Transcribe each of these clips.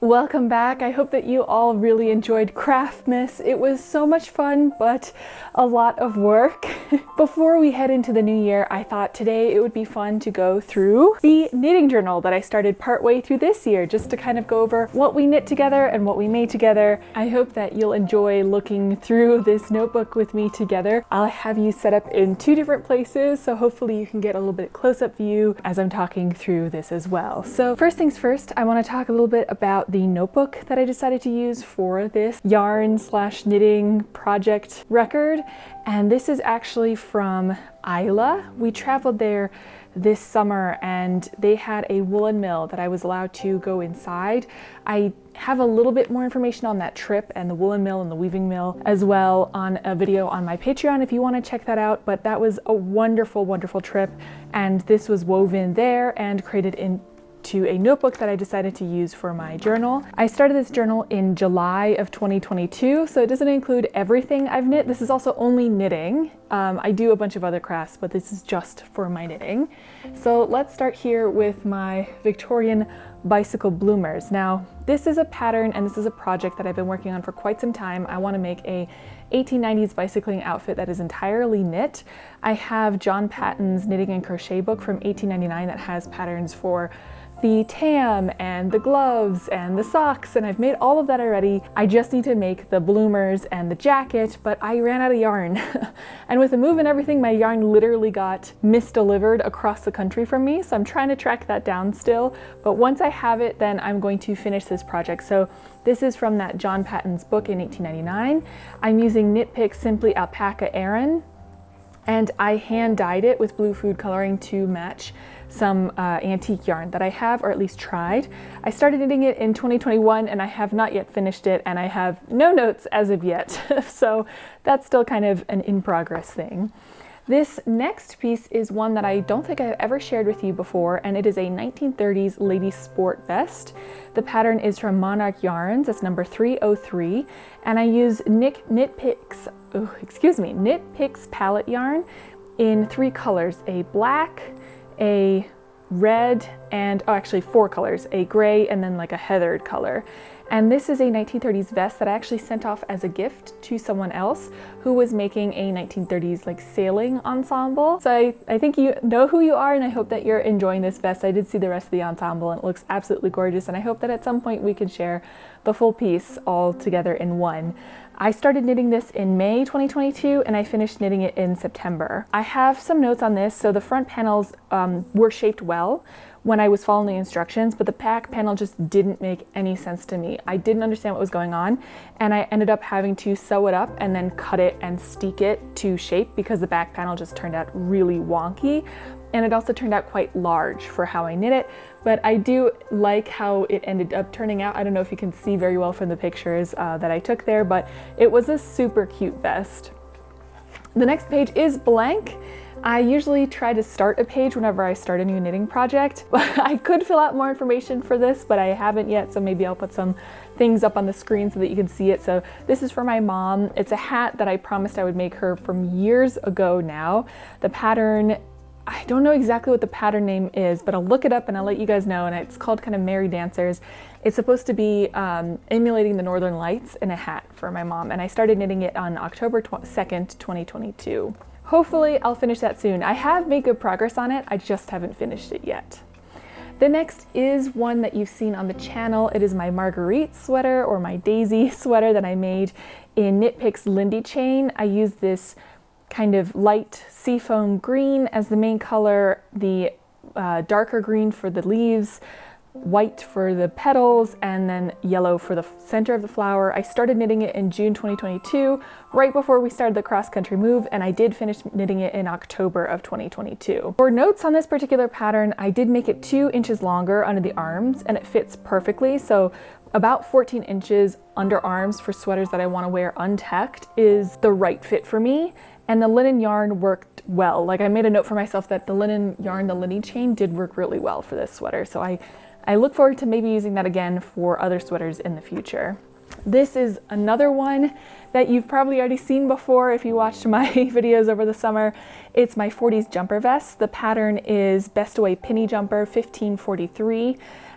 Welcome back. I hope that you all really enjoyed Craftmas. It was so much fun, but a lot of work. Before we head into the new year, I thought today it would be fun to go through the knitting journal that I started partway through this year, just to kind of go over what we knit together and what we made together. I hope that you'll enjoy looking through this notebook with me together. I'll have you set up in two different places, so hopefully you can get a little bit close-up view as I'm talking through this as well. So first things first, I want to talk a little bit about the notebook that I decided to use for this yarn/knitting project record. And this is actually from Isla. We traveled there this summer and they had a woolen mill that I was allowed to go inside. I have a little bit more information on that trip and the woolen mill and the weaving mill as well on a video on my Patreon if you want to check that out. But that was a wonderful, wonderful trip. And this was woven there and created into a notebook that I decided to use for my journal. I started this journal in July of 2022, so it doesn't include everything I've knit. This is also only knitting. I do a bunch of other crafts, but this is just for my knitting. So let's start here with my Victorian bicycle bloomers. Now, this is a pattern and this is a project that I've been working on for quite some time. I want to make a 1890s bicycling outfit that is entirely knit. I have John Patton's knitting and crochet book from 1899 that has patterns for the tam and the gloves and the socks, and I've made all of that already. I just need to make the bloomers and the jacket, but I ran out of yarn. And with the move and everything, my yarn literally got misdelivered across the country from me, so I'm trying to track that down still. But once I have it, then I'm going to finish this project. So this is from that John Patton's book in 1899. I'm using Knit Picks Simply Alpaca Aran, and I hand dyed it with blue food coloring to match some antique yarn that I have, or at least tried. I started knitting it in 2021 and I have not yet finished it, and I have no notes as of yet. So that's still kind of an in progress thing. This next piece is one that I don't think I've ever shared with you before, and it is a 1930s lady sport vest. The pattern is from Monarch Yarns, that's number 303, and I use Knit Picks palette yarn in three colors: a black, a red, and actually four colors, a gray, and then like a heathered color. And this is a 1930s vest that I actually sent off as a gift to someone else who was making a 1930s like sailing ensemble. So I think you know who you are, and I hope that you're enjoying this vest. I did see the rest of the ensemble and it looks absolutely gorgeous, and I hope that at some point we can share the full piece all together in one. I started knitting this in May 2022 and I finished knitting it in September. I have some notes on this. So the front panels were shaped well when I was following the instructions, but the back panel just didn't make any sense to me. I didn't understand what was going on, and I ended up having to sew it up and then cut it and steek it to shape because the back panel just turned out really wonky. And it also turned out quite large for how I knit it, but I do like how it ended up turning out. I don't know if you can see very well from the pictures that I took there, but it was a super cute vest. The next page is blank. I usually try to start a page whenever I start a new knitting project. I could fill out more information for this, but I haven't yet, so maybe I'll put some things up on the screen so that you can see it. So this is for my mom. It's a hat that I promised I would make her from years ago now. The pattern, I don't know exactly what the pattern name is, but I'll look it up and I'll let you guys know. And it's called kind of Merry Dancers. It's supposed to be emulating the Northern Lights in a hat for my mom. And I started knitting it on October 2nd, 2022. Hopefully I'll finish that soon. I have made good progress on it. I just haven't finished it yet. The next is one that you've seen on the channel. It is my Marguerite sweater, or my Daisy sweater, that I made in Knit Picks Lindy Chain. I used this kind of light seafoam green as the main color, the darker green for the leaves, white for the petals, and then yellow for the center of the flower. I started knitting it in June 2022, right before we started the cross-country move, and I did finish knitting it in October of 2022. For notes on this particular pattern, I did make it 2 inches longer under the arms, and it fits perfectly. So about 14 inches under arms for sweaters that I want to wear untucked is the right fit for me. And the linen yarn worked well. Like, I made a note for myself that the linen yarn, the Lindy Chain, did work really well for this sweater. So I look forward to maybe using that again for other sweaters in the future. This is another one that you've probably already seen before if you watched my videos over the summer. It's my 40s jumper vest. The pattern is Best Away Pinny Jumper 1543.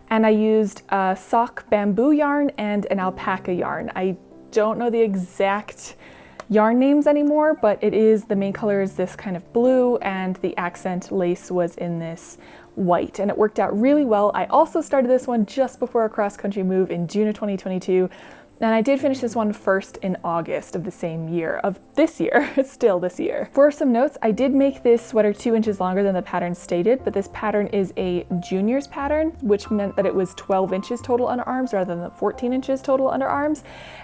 and I used a sock bamboo yarn and an alpaca yarn. I don't know the exact yarn names anymore, but the main color is this kind of blue, and the accent lace was in this white, and it worked out really well. I also started this one just before a cross-country move in June of 2022, and I did finish this one first in August of the same year, of this year, still this year. For some notes, I did make this sweater 2 inches longer than the pattern stated, but this pattern is a juniors pattern, which meant that it was 12 inches total underarms rather than 14 inches total underarms,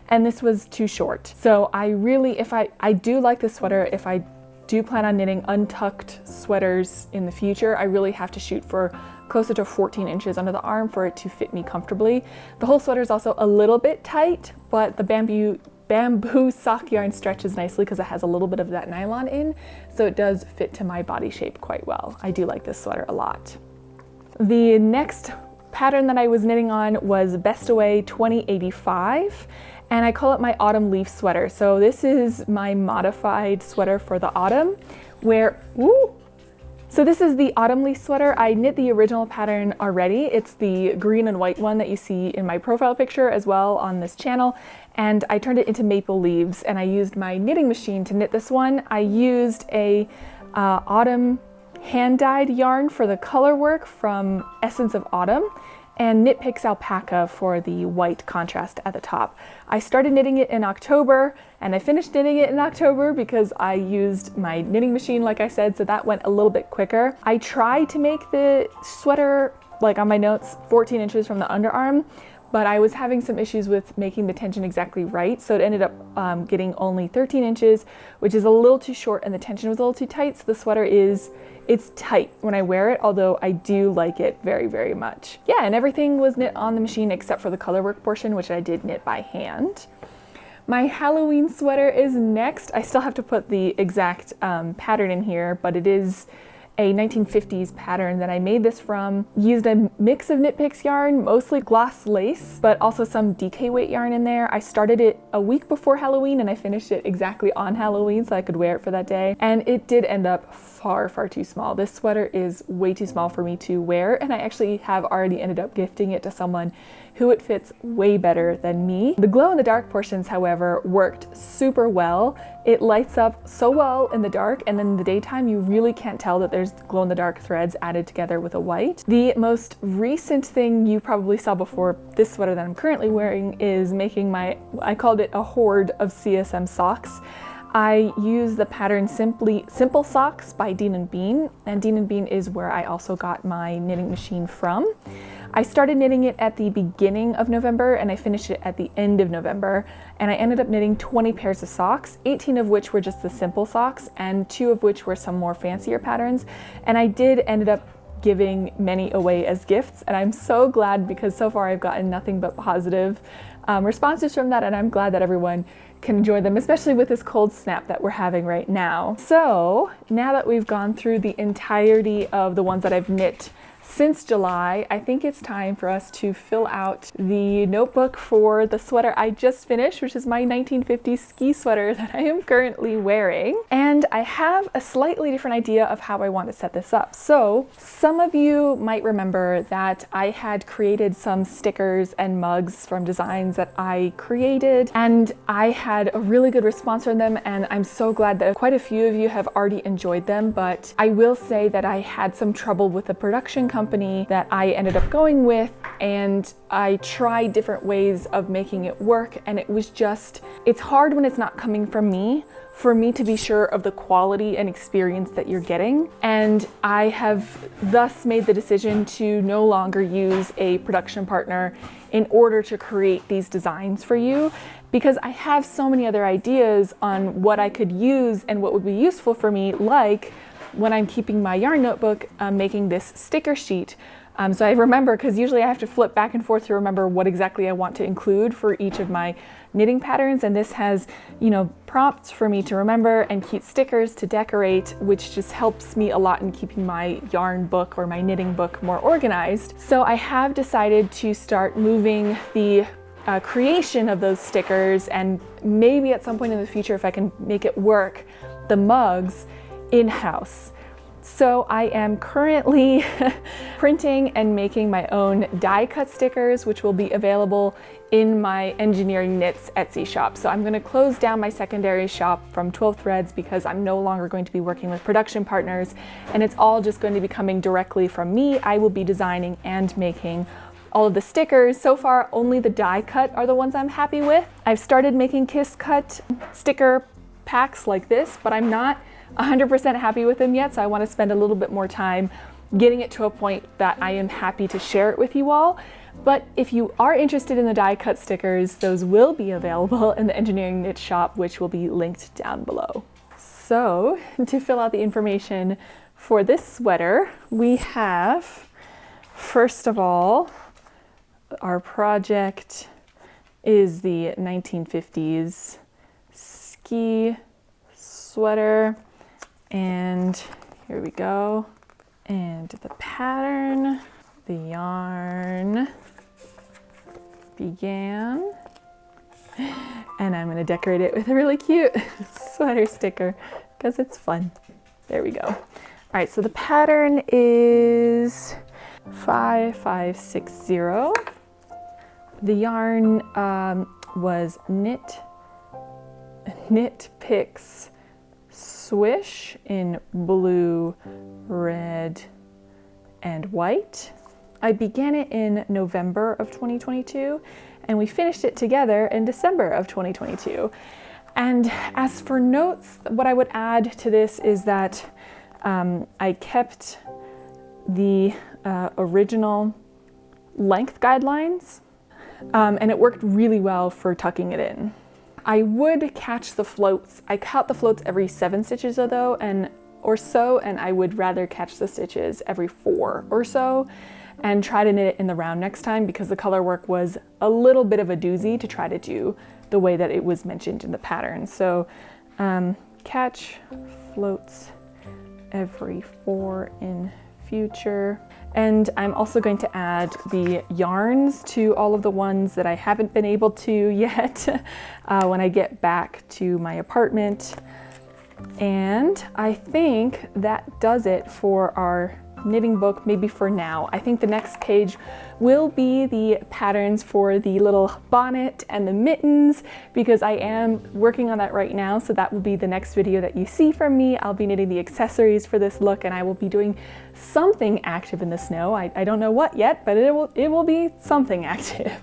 and this was too short. So I really, I do like this sweater. If I do plan on knitting untucked sweaters in the future, I really have to shoot for closer to 14 inches under the arm for it to fit me comfortably. The whole sweater is also a little bit tight, but the bamboo sock yarn stretches nicely because it has a little bit of that nylon in, so it does fit to my body shape quite well. I do like this sweater a lot. The next pattern that I was knitting on was Best Away 2085, and I call it my autumn leaf sweater. So this is my modified sweater for the autumn, So this is the autumn leaf sweater. I knit the original pattern already. It's the green and white one that you see in my profile picture as well on this channel. And I turned it into maple leaves, and I used my knitting machine to knit this one. I used a autumn hand-dyed yarn for the color work from Essence of Autumn, and Knit Picks Alpaca for the white contrast at the top. I started knitting it in October, and I finished knitting it in October because I used my knitting machine, like I said, so that went a little bit quicker. I tried to make the sweater, like on my notes, 14 inches from the underarm, but I was having some issues with making the tension exactly right, so it ended up getting only 13 inches, which is a little too short, and the tension was a little too tight, so the sweater it's tight when I wear it, although I do like it very, very much. Yeah, and everything was knit on the machine except for the colorwork portion, which I did knit by hand. My Halloween sweater is next. I still have to put the exact pattern in here, but it is a 1950s pattern that I made this from. Used a mix of Knit Picks yarn, mostly gloss lace, but also some DK weight yarn in there. I started it a week before Halloween, and I finished it exactly on Halloween so I could wear it for that day. And it did end up far, far too small. This sweater is way too small for me to wear, and I actually have already ended up gifting it to someone who it fits way better than me. The glow in the dark portions, however, worked super well. It lights up so well in the dark, and then in the daytime you really can't tell that there's glow in the dark threads added together with a white. The most recent thing you probably saw before this sweater that I'm currently wearing is making I called it a hoard of CSM socks. I use the pattern Simple Socks by Dean & Bean, and Dean & Bean is where I also got my knitting machine from. I started knitting it at the beginning of November, and I finished it at the end of November, and I ended up knitting 20 pairs of socks, 18 of which were just the simple socks, and 2 of which were some more fancier patterns, and I ended up giving many away as gifts, and I'm so glad because so far I've gotten nothing but positive responses from that, and I'm glad that everyone can enjoy them, especially with this cold snap that we're having right now. So now that we've gone through the entirety of the ones that I've knit since July, I think it's time for us to fill out the notebook for the sweater I just finished, which is my 1950s ski sweater that I am currently wearing. And I have a slightly different idea of how I want to set this up. So some of you might remember that I had created some stickers and mugs from designs that I created, and I had a really good response from them, and I'm so glad that quite a few of you have already enjoyed them. But I will say that I had some trouble with the production company that I ended up going with, and I tried different ways of making it work, and it's hard when it's not coming from me for me to be sure of the quality and experience that you're getting. And I have thus made the decision to no longer use a production partner in order to create these designs for you, because I have so many other ideas on what I could use and what would be useful for me, like when I'm keeping my yarn notebook, making this sticker sheet. So I remember, because usually I have to flip back and forth to remember what exactly I want to include for each of my knitting patterns, and this has, prompts for me to remember and cute stickers to decorate, which just helps me a lot in keeping my yarn book or my knitting book more organized. So I have decided to start moving the creation of those stickers, and maybe at some point in the future, if I can make it work, the mugs in-house. So I am currently printing and making my own die cut stickers, which will be available in my Engineering Knits Etsy shop. So I'm going to close down my secondary shop from 12 Threads because I'm no longer going to be working with production partners, and it's all just going to be coming directly from me. I will be designing and making all of the stickers. So far, only the die cut are the ones I'm happy with. I've started making kiss cut sticker packs like this, but I'm not 100% happy with them yet, so I want to spend a little bit more time getting it to a point that I am happy to share it with you all. But if you are interested in the die cut stickers, those will be available in the Engineering Knit shop, which will be linked down below. So to fill out the information for this sweater, we have, first of all, our project is the 1950s ski sweater. And here we go. And the pattern, the yarn began. And I'm gonna decorate it with a really cute sweater sticker because it's fun. There we go. All right, so the pattern is 5560. The yarn was Knit Picks Swish in blue, red, and white. I began it in November of 2022, and we finished it together in December of 2022. And as for notes, what I would add to this is that I kept the original length guidelines, and it worked really well for tucking it in. I would catch the floats. I caught the floats every 7 stitches or so, and I would rather catch the stitches every 4 or so and try to knit it in the round next time because the color work was a little bit of a doozy to try to do the way that it was mentioned in the pattern. So catch floats every 4 in future. And I'm also going to add the yarns to all of the ones that I haven't been able to yet when I get back to my apartment. And I think that does it for our knitting book, maybe for now. I think the next page will be the patterns for the little bonnet and the mittens because I am working on that right now, so that will be the next video that you see from me. I'll be knitting the accessories for this look, and I will be doing something active in the snow. I don't know what yet, but it will be something active.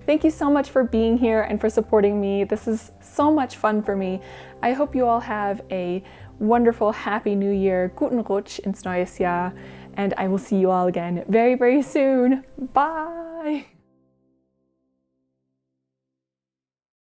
Thank you so much for being here and for supporting me. This is so much fun for me. I hope you all have a wonderful, happy new year. Guten Rutsch ins neues Jahr. And I will see you all again very, very soon. Bye!